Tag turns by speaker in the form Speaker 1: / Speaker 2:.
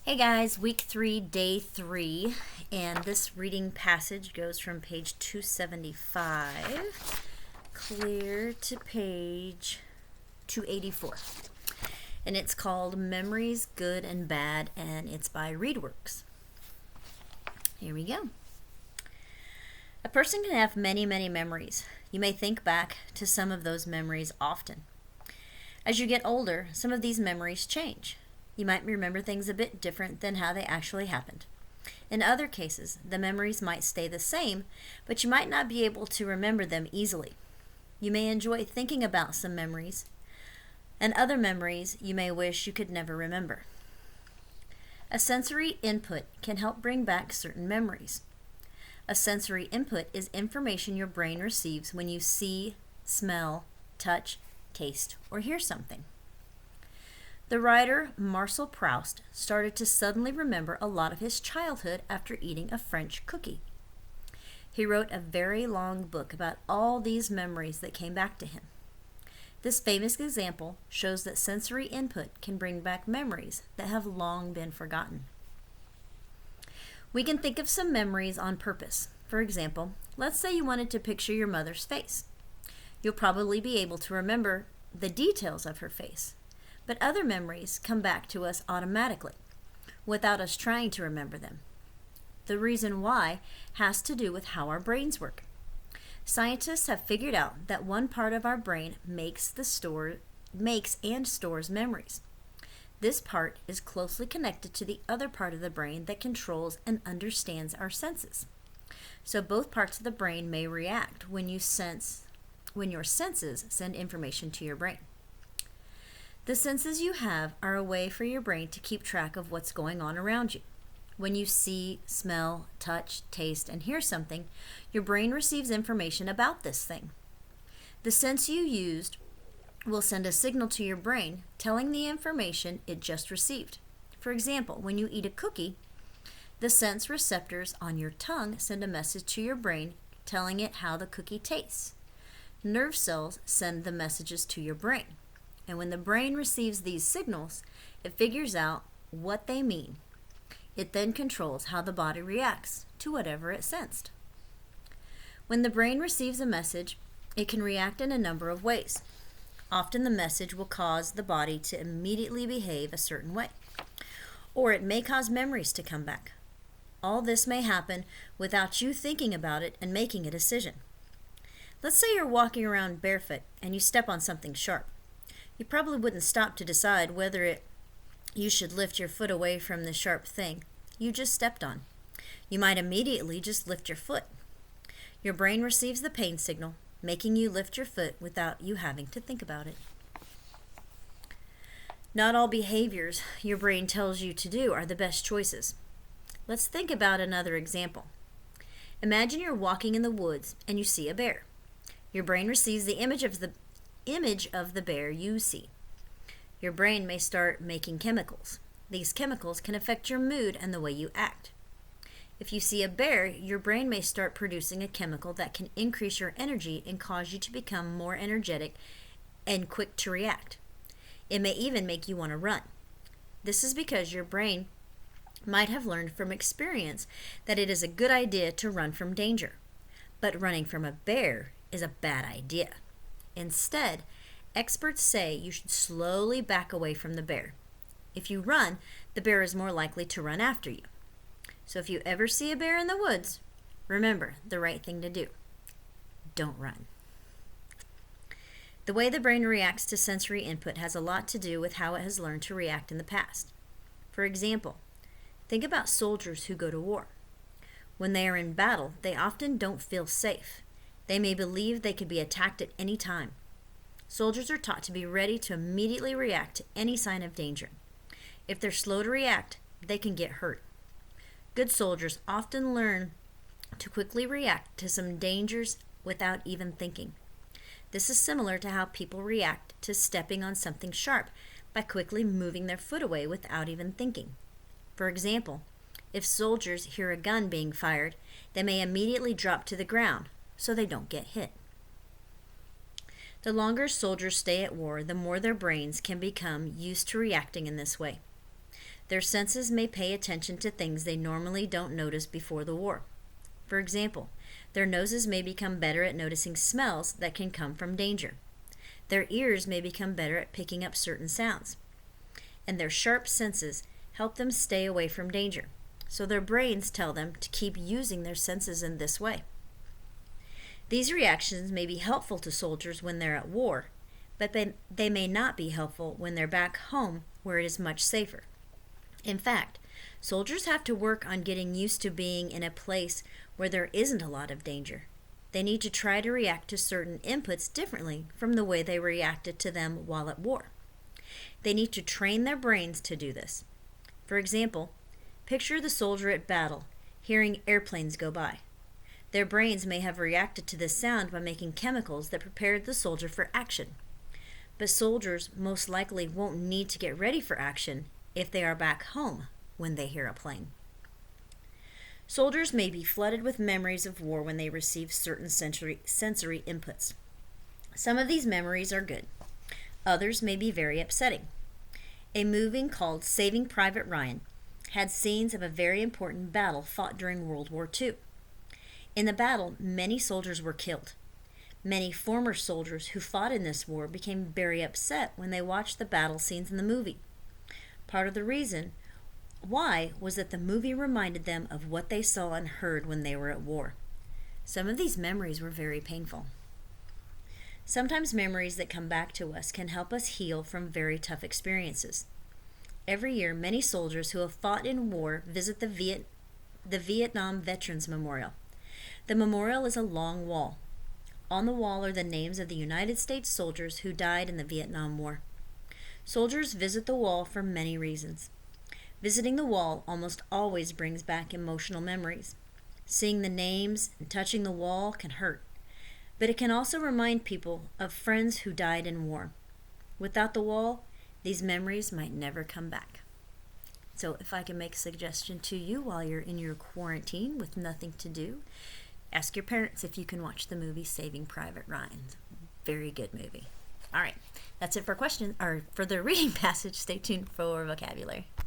Speaker 1: Hey guys, week 3, day 3, and this reading passage goes from page 275 clear to page 284. And it's called Memories, Good and Bad, and it's by ReadWorks. Here we go. A person can have many memories. You may think back to some of those memories often. As you get older, some of these memories change. You might remember things a bit different than how they actually happened. In other cases, the memories might stay the same, but you might not be able to remember them easily. You may enjoy thinking about some memories, and other memories you may wish you could never remember. A sensory input can help bring back certain memories. A sensory input is information your brain receives when you see, smell, touch, taste, or hear something. The writer Marcel Proust started to suddenly remember a lot of his childhood after eating a French cookie. He wrote a very long book about all these memories that came back to him. This famous example shows that sensory input can bring back memories that have long been forgotten. We can think of some memories on purpose. For example, let's say you wanted to picture your mother's face. You'll probably be able to remember the details of her face. But other memories come back to us automatically, without us trying to remember them. The reason why has to do with how our brains work. Scientists have figured out that one part of our brain makes and stores memories. This part is closely connected to the other part of the brain that controls and understands our senses. So both parts of the brain may react when your senses send information to your brain. The senses you have are a way for your brain to keep track of what's going on around you. When you see, smell, touch, taste, and hear something, your brain receives information about this thing. The sense you used will send a signal to your brain telling the information it just received. For example, when you eat a cookie, the sense receptors on your tongue send a message to your brain telling it how the cookie tastes. Nerve cells send the messages to your brain. And when the brain receives these signals, it figures out what they mean. It then controls how the body reacts to whatever it sensed. When the brain receives a message, it can react in a number of ways. Often the message will cause the body to immediately behave a certain way, or it may cause memories to come back. All this may happen without you thinking about it and making a decision. Let's say you're walking around barefoot and you step on something sharp. You probably wouldn't stop to decide whether you should lift your foot away from the sharp thing you just stepped on. You might immediately just lift your foot. Your brain receives the pain signal, making you lift your foot without you having to think about it. Not all behaviors your brain tells you to do are the best choices. Let's think about another example. Imagine you're walking in the woods and you see a bear. Your brain receives the image of the bear you see. Your brain may start making chemicals. These chemicals can affect your mood and the way you act. If you see a bear, your brain may start producing a chemical that can increase your energy and cause you to become more energetic and quick to react. It may even make you want to run. This is because your brain might have learned from experience that it is a good idea to run from danger. But running from a bear is a bad idea. Instead, experts say you should slowly back away from the bear. If you run, the bear is more likely to run after you. So if you ever see a bear in the woods, remember the right thing to do. Don't run. The way the brain reacts to sensory input has a lot to do with how it has learned to react in the past. For example, think about soldiers who go to war. When they are in battle, they often don't feel safe. They may believe they could be attacked at any time. Soldiers are taught to be ready to immediately react to any sign of danger. If they're slow to react, they can get hurt. Good soldiers often learn to quickly react to some dangers without even thinking. This is similar to how people react to stepping on something sharp by quickly moving their foot away without even thinking. For example, if soldiers hear a gun being fired, they may immediately drop to the ground so they don't get hit. The longer soldiers stay at war, the more their brains can become used to reacting in this way. Their senses may pay attention to things they normally don't notice before the war. For example, their noses may become better at noticing smells that can come from danger. Their ears may become better at picking up certain sounds. And their sharp senses help them stay away from danger. So their brains tell them to keep using their senses in this way. These reactions may be helpful to soldiers when they're at war, but they may not be helpful when they're back home where it is much safer. In fact, soldiers have to work on getting used to being in a place where there isn't a lot of danger. They need to try to react to certain inputs differently from the way they reacted to them while at war. They need to train their brains to do this. For example, picture the soldier at battle, hearing airplanes go by. Their brains may have reacted to this sound by making chemicals that prepared the soldier for action. But soldiers most likely won't need to get ready for action if they are back home when they hear a plane. Soldiers may be flooded with memories of war when they receive certain sensory inputs. Some of these memories are good. Others may be very upsetting. A movie called Saving Private Ryan had scenes of a very important battle fought during World War II. In the battle, many soldiers were killed. Many former soldiers who fought in this war became very upset when they watched the battle scenes in the movie. Part of the reason why was that the movie reminded them of what they saw and heard when they were at war. Some of these memories were very painful. Sometimes memories that come back to us can help us heal from very tough experiences. Every year, many soldiers who have fought in war visit the Vietnam Veterans Memorial. The memorial is a long wall. On the wall are the names of the United States soldiers who died in the Vietnam War. Soldiers visit the wall for many reasons. Visiting the wall almost always brings back emotional memories. Seeing the names and touching the wall can hurt, but it can also remind people of friends who died in war. Without the wall, these memories might never come back. So if I can make a suggestion to you while you're in your quarantine with nothing to do, ask your parents if you can watch the movie Saving Private Ryan. Very good movie. All right, that's it for the reading passage. Stay tuned for vocabulary.